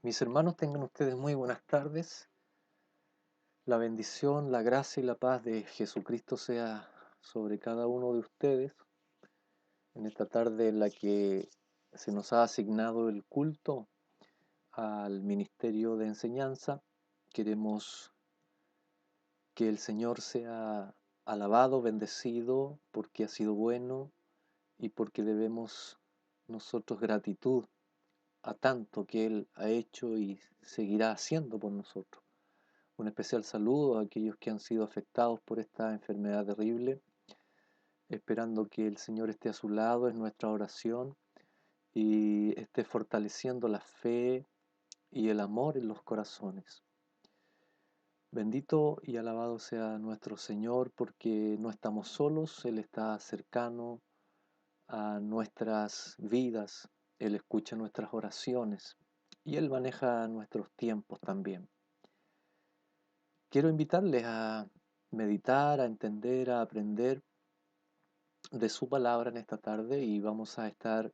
Mis hermanos, tengan ustedes muy buenas tardes. La bendición, la gracia y la paz de Jesucristo sea sobre cada uno de ustedes en esta tarde en la que se nos ha asignado el culto al ministerio de enseñanza. Queremos que el Señor sea alabado, bendecido, porque ha sido bueno y porque debemos nosotros gratitud a tanto que Él ha hecho y seguirá haciendo por nosotros. Un especial saludo a aquellos que han sido afectados por esta enfermedad terrible, esperando que el Señor esté a su lado en nuestra oración y esté fortaleciendo la fe y el amor en los corazones. Bendito y alabado sea nuestro Señor, porque no estamos solos, Él está cercano a nuestras vidas, Él escucha nuestras oraciones y Él maneja nuestros tiempos también. Quiero invitarles a meditar, a entender, a aprender de su palabra en esta tarde y vamos a estar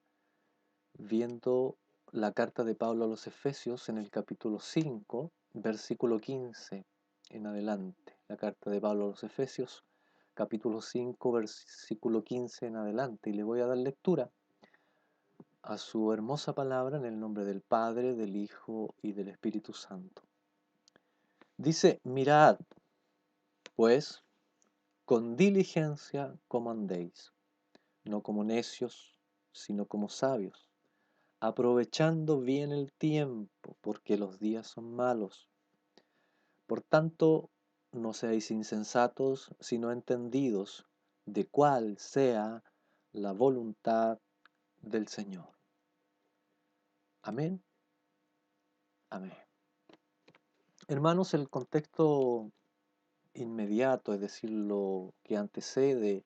viendo la carta de Pablo a los Efesios en el capítulo 5, versículo 15 en adelante. La carta de Pablo a los Efesios, capítulo 5, versículo 15 en adelante. Y le voy a dar lectura a su hermosa palabra en el nombre del Padre, del Hijo y del Espíritu Santo. Dice: mirad, pues, con diligencia cómo andéis, no como necios, sino como sabios, aprovechando bien el tiempo, porque los días son malos. Por tanto, no seáis insensatos, sino entendidos de cuál sea la voluntad del Señor. Amén. Amén. Hermanos, el contexto inmediato, es decir, lo que antecede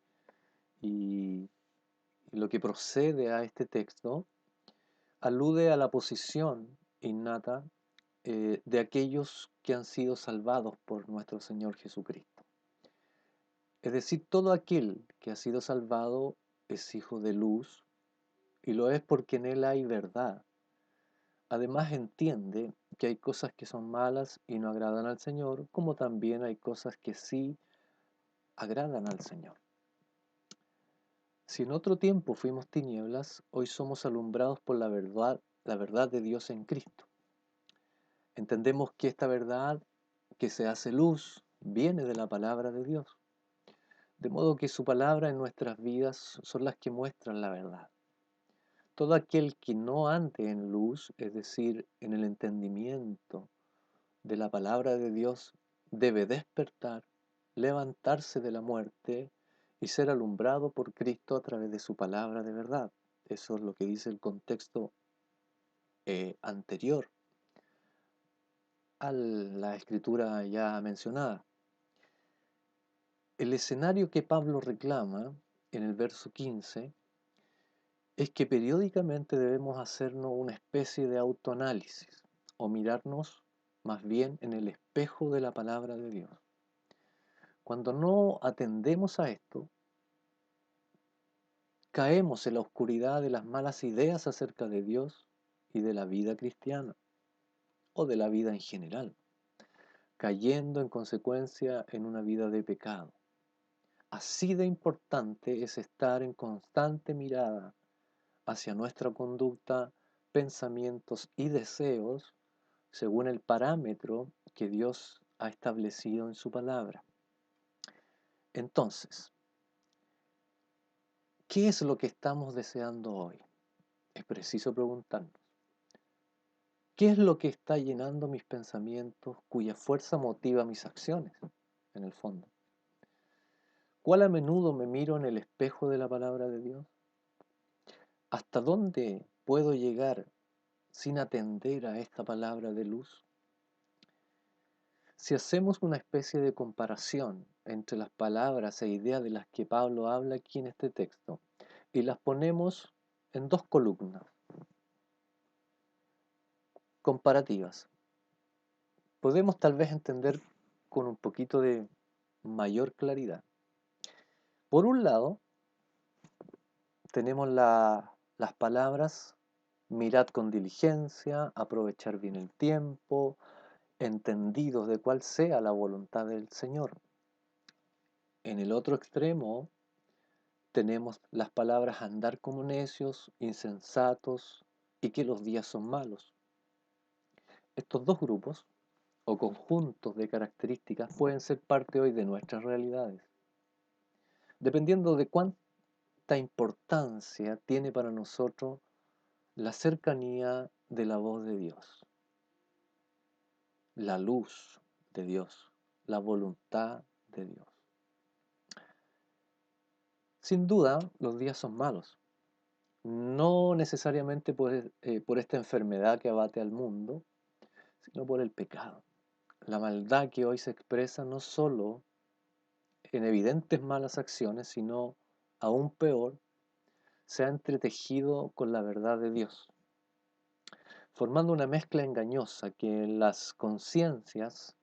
y lo que procede a este texto, alude a la posición innata de aquellos que han sido salvados por nuestro Señor Jesucristo. Es decir, todo aquel que ha sido salvado es hijo de luz y lo es porque en él hay verdad. Además entiende que hay cosas que son malas y no agradan al Señor, como también hay cosas que sí agradan al Señor. Si en otro tiempo fuimos tinieblas, hoy somos alumbrados por la verdad de Dios en Cristo. Entendemos que esta verdad que se hace luz viene de la palabra de Dios, de modo que su palabra en nuestras vidas son las que muestran la verdad. Todo aquel que no ande en luz, es decir, en el entendimiento de la palabra de Dios, debe despertar, levantarse de la muerte y ser alumbrado por Cristo a través de su palabra de verdad. Eso es lo que dice el contexto anterior a la escritura ya mencionada. El escenario que Pablo reclama en el verso 15 es que periódicamente debemos hacernos una especie de autoanálisis o mirarnos más bien en el espejo de la palabra de Dios. Cuando no atendemos a esto, caemos en la oscuridad de las malas ideas acerca de Dios y de la vida cristiana o de la vida en general, cayendo en consecuencia en una vida de pecado. Así de importante es estar en constante mirada hacia nuestra conducta, pensamientos y deseos según el parámetro que Dios ha establecido en su palabra. Entonces, ¿qué es lo que estamos deseando hoy? Es preciso preguntarnos. ¿Qué es lo que está llenando mis pensamientos, cuya fuerza motiva mis acciones, en el fondo? ¿Cuál a menudo me miro en el espejo de la palabra de Dios? ¿Hasta dónde puedo llegar sin atender a esta palabra de luz? Si hacemos una especie de comparación entre las palabras e ideas de las que Pablo habla aquí en este texto y las ponemos en dos columnas comparativas, podemos tal vez entender con un poquito de mayor claridad. Por un lado, tenemos las palabras Mirad con diligencia, aprovechar bien el tiempo, entendidos de cuál sea la voluntad del Señor. En el otro extremo tenemos las palabras andar como necios, insensatos y que los días son malos. Estos dos grupos o conjuntos de características pueden ser parte hoy de nuestras realidades, dependiendo de cuánta importancia tiene para nosotros la cercanía de la voz de Dios, la luz de Dios, la voluntad de Dios. Sin duda, los días son malos, no necesariamente por esta enfermedad que abate al mundo, sino por el pecado. La maldad que hoy se expresa no solo en evidentes malas acciones, sino aún peor, se ha entretejido con la verdad de Dios, formando una mezcla engañosa que en las conciencias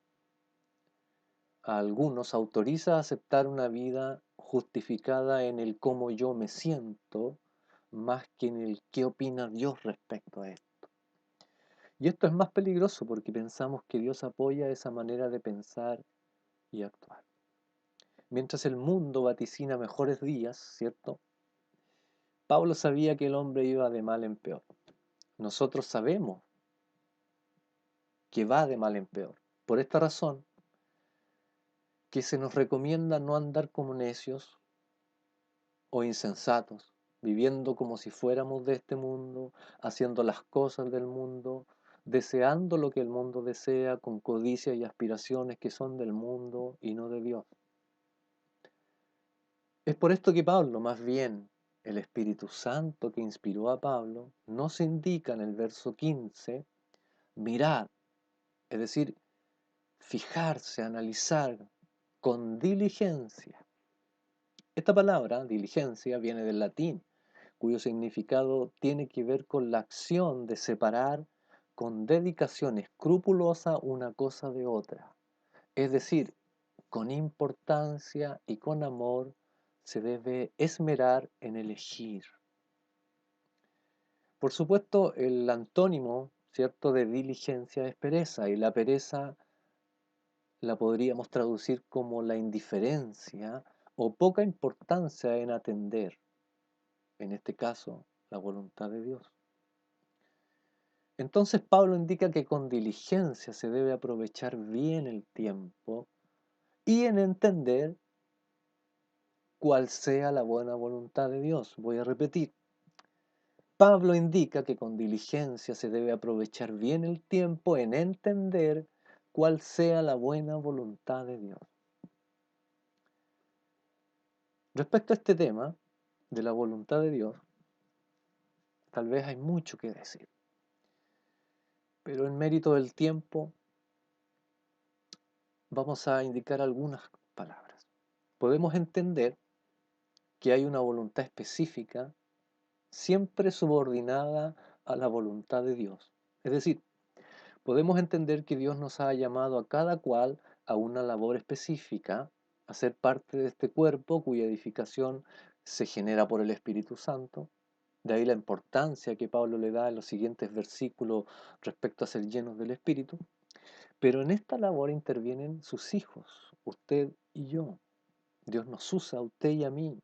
a algunos autoriza a aceptar una vida justificada en el cómo yo me siento, más que en el qué opina Dios respecto a esto. Y esto es más peligroso porque pensamos que Dios apoya esa manera de pensar y actuar. Mientras el mundo vaticina mejores días, ¿cierto? Pablo sabía que el hombre iba de mal en peor. Nosotros sabemos que va de mal en peor. Por esta razón, que se nos recomienda no andar como necios o insensatos, viviendo como si fuéramos de este mundo, haciendo las cosas del mundo, deseando lo que el mundo desea, con codicia y aspiraciones que son del mundo y no de Dios. Es por esto que Pablo, más bien el Espíritu Santo que inspiró a Pablo, nos indica en el verso 15, mirad, es decir, fijarse, analizar con diligencia. Esta palabra, diligencia, viene del latín, cuyo significado tiene que ver con la acción de separar con dedicación escrupulosa una cosa de otra. Es decir, con importancia y con amor se debe esmerar en elegir. Por supuesto, el antónimo, ¿cierto?, de diligencia es pereza, y la pereza la podríamos traducir como la indiferencia o poca importancia en atender, en este caso, la voluntad de Dios. Entonces Pablo indica que con diligencia se debe aprovechar bien el tiempo y en entender cuál sea la buena voluntad de Dios. Voy a repetir. Pablo indica que con diligencia se debe aprovechar bien el tiempo en entender cuál sea la buena voluntad de Dios. Respecto a este tema de la voluntad de Dios, tal vez hay mucho que decir, pero en mérito del tiempo vamos a indicar algunas palabras. Podemos entender que hay una voluntad específica siempre subordinada a la voluntad de Dios. Es decir, podemos entender que Dios nos ha llamado a cada cual a una labor específica, a ser parte de este cuerpo cuya edificación se genera por el Espíritu Santo. De ahí la importancia que Pablo le da en los siguientes versículos respecto a ser llenos del Espíritu. Pero en esta labor intervienen sus hijos, usted y yo. Dios nos usa a usted y a mí,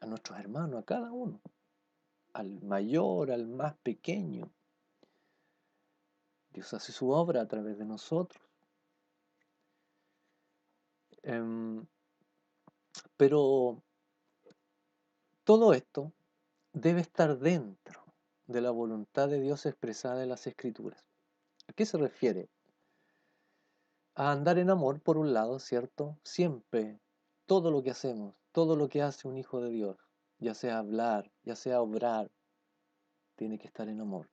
a nuestros hermanos, a cada uno, al mayor, al más pequeño. Dios hace su obra a través de nosotros. Pero todo esto debe estar dentro de la voluntad de Dios expresada en las Escrituras. ¿A qué se refiere? A andar en amor, por un lado, ¿cierto? Siempre, todo lo que hacemos, todo lo que hace un hijo de Dios, ya sea hablar, ya sea obrar, tiene que estar en amor.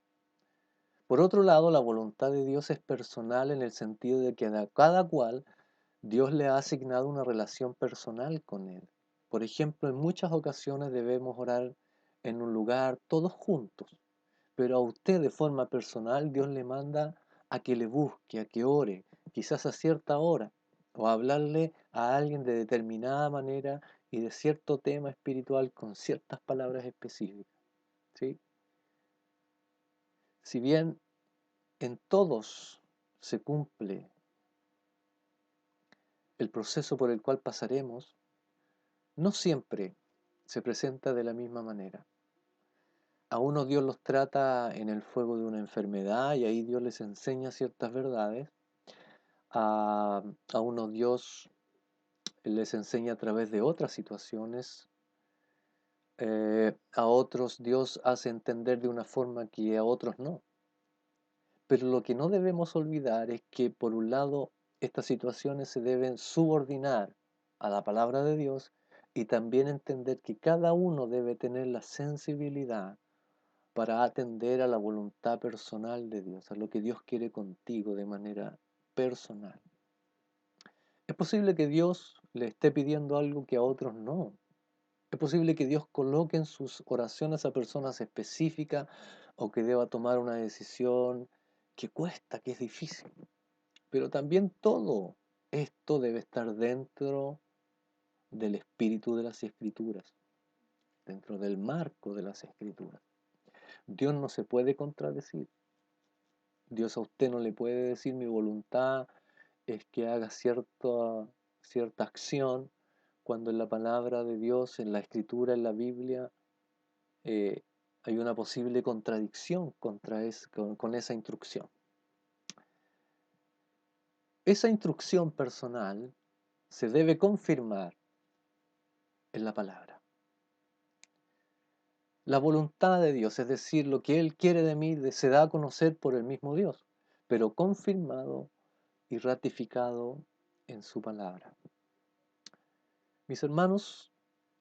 Por otro lado, la voluntad de Dios es personal en el sentido de que a cada cual Dios le ha asignado una relación personal con él. Por ejemplo, en muchas ocasiones debemos orar en un lugar todos juntos, pero a usted de forma personal Dios le manda a que le busque, a que ore, quizás a cierta hora, o a hablarle a alguien de determinada manera y de cierto tema espiritual con ciertas palabras específicas, ¿sí? Si bien en todos se cumple el proceso por el cual pasaremos, no siempre se presenta de la misma manera. A unos Dios los trata en el fuego de una enfermedad y ahí Dios les enseña ciertas verdades. A, a unos Dios les enseña a través de otras situaciones. A otros Dios hace entender de una forma que a otros no. Pero lo que no debemos olvidar es que, por un lado, estas situaciones se deben subordinar a la palabra de Dios y también entender que cada uno debe tener la sensibilidad para atender a la voluntad personal de Dios, a lo que Dios quiere contigo de manera personal. Es posible que Dios le esté pidiendo algo que a otros no. Es posible que Dios coloque en sus oraciones a personas específicas o que deba tomar una decisión que cuesta, que es difícil. Pero también todo esto debe estar dentro del espíritu de las Escrituras, dentro del marco de las Escrituras. Dios no se puede contradecir. Dios a usted no le puede decir mi voluntad es que haga cierta acción, cuando en la palabra de Dios, en la Escritura, en la Biblia, eh, hay una posible contradicción con esa instrucción. Esa instrucción personal se debe confirmar en la palabra. La voluntad de Dios, es decir, lo que Él quiere de mí, se da a conocer por el mismo Dios, pero confirmado y ratificado en su palabra. Mis hermanos,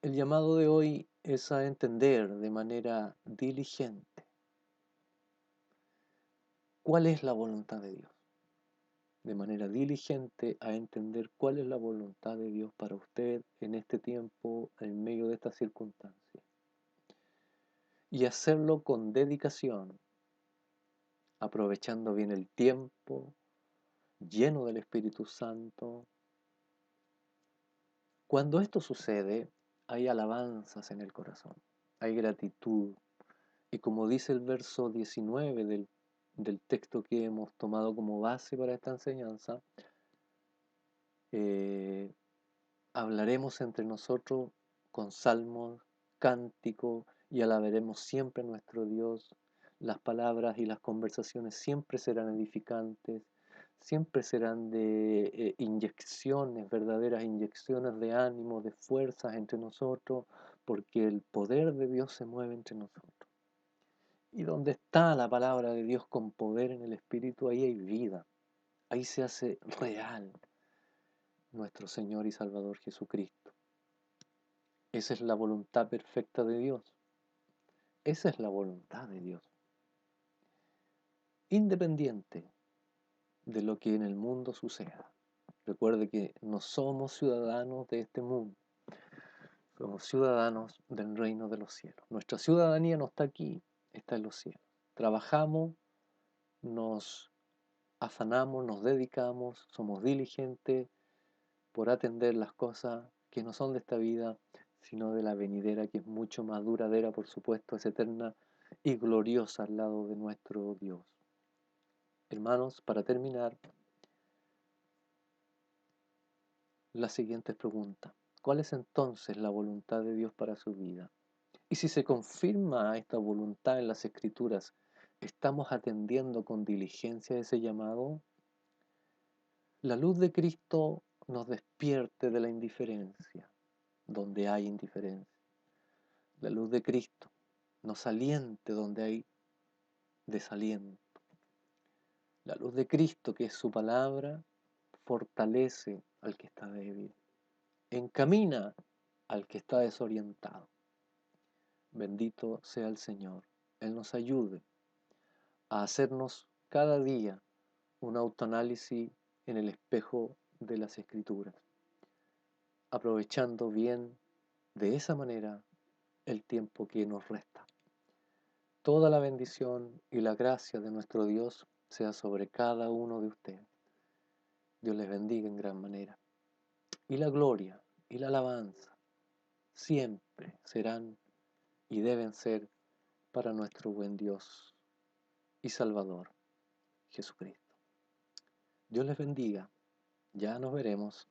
el llamado de hoy es a entender de manera diligente cuál es la voluntad de Dios. De manera diligente a entender cuál es la voluntad de Dios para usted en este tiempo, en medio de estas circunstancias. Y hacerlo con dedicación, aprovechando bien el tiempo, lleno del Espíritu Santo. Cuando esto sucede, hay alabanzas en el corazón, hay gratitud. Y como dice el verso 19 del texto que hemos tomado como base para esta enseñanza, eh, hablaremos entre nosotros con salmos, cánticos y alabaremos siempre a nuestro Dios. Las palabras y las conversaciones siempre serán edificantes, siempre serán de inyecciones, verdaderas inyecciones de ánimo, de fuerzas entre nosotros, porque el poder de Dios se mueve entre nosotros. Y donde está la palabra de Dios con poder en el Espíritu, ahí hay vida, ahí se hace real nuestro Señor y Salvador Jesucristo. Esa es la voluntad perfecta de Dios. Esa es la voluntad de Dios. Independiente de lo que en el mundo suceda. Recuerde que no somos ciudadanos de este mundo. Somos ciudadanos del reino de los cielos. Nuestra ciudadanía no está aquí, está en los cielos. Trabajamos, nos afanamos, nos dedicamos, somos diligentes por atender las cosas que no son de esta vida, sino de la venidera, que es mucho más duradera, por supuesto, es eterna y gloriosa al lado de nuestro Dios. Hermanos, para terminar, la siguiente pregunta. ¿Cuál es entonces la voluntad de Dios para su vida? Y si se confirma esta voluntad en las Escrituras, ¿estamos atendiendo con diligencia ese llamado? La luz de Cristo nos despierte de la indiferencia, donde hay indiferencia. La luz de Cristo nos aliente donde hay desaliento. La luz de Cristo, que es su palabra, fortalece al que está débil, encamina al que está desorientado. Bendito sea el Señor. Él nos ayude a hacernos cada día un autoanálisis en el espejo de las Escrituras, aprovechando bien de esa manera el tiempo que nos resta. Toda la bendición y la gracia de nuestro Dios sea sobre cada uno de ustedes. Dios les bendiga en gran manera. Y la gloria y la alabanza siempre serán y deben ser para nuestro buen Dios. y Salvador, Jesucristo. Dios les bendiga. Ya nos veremos.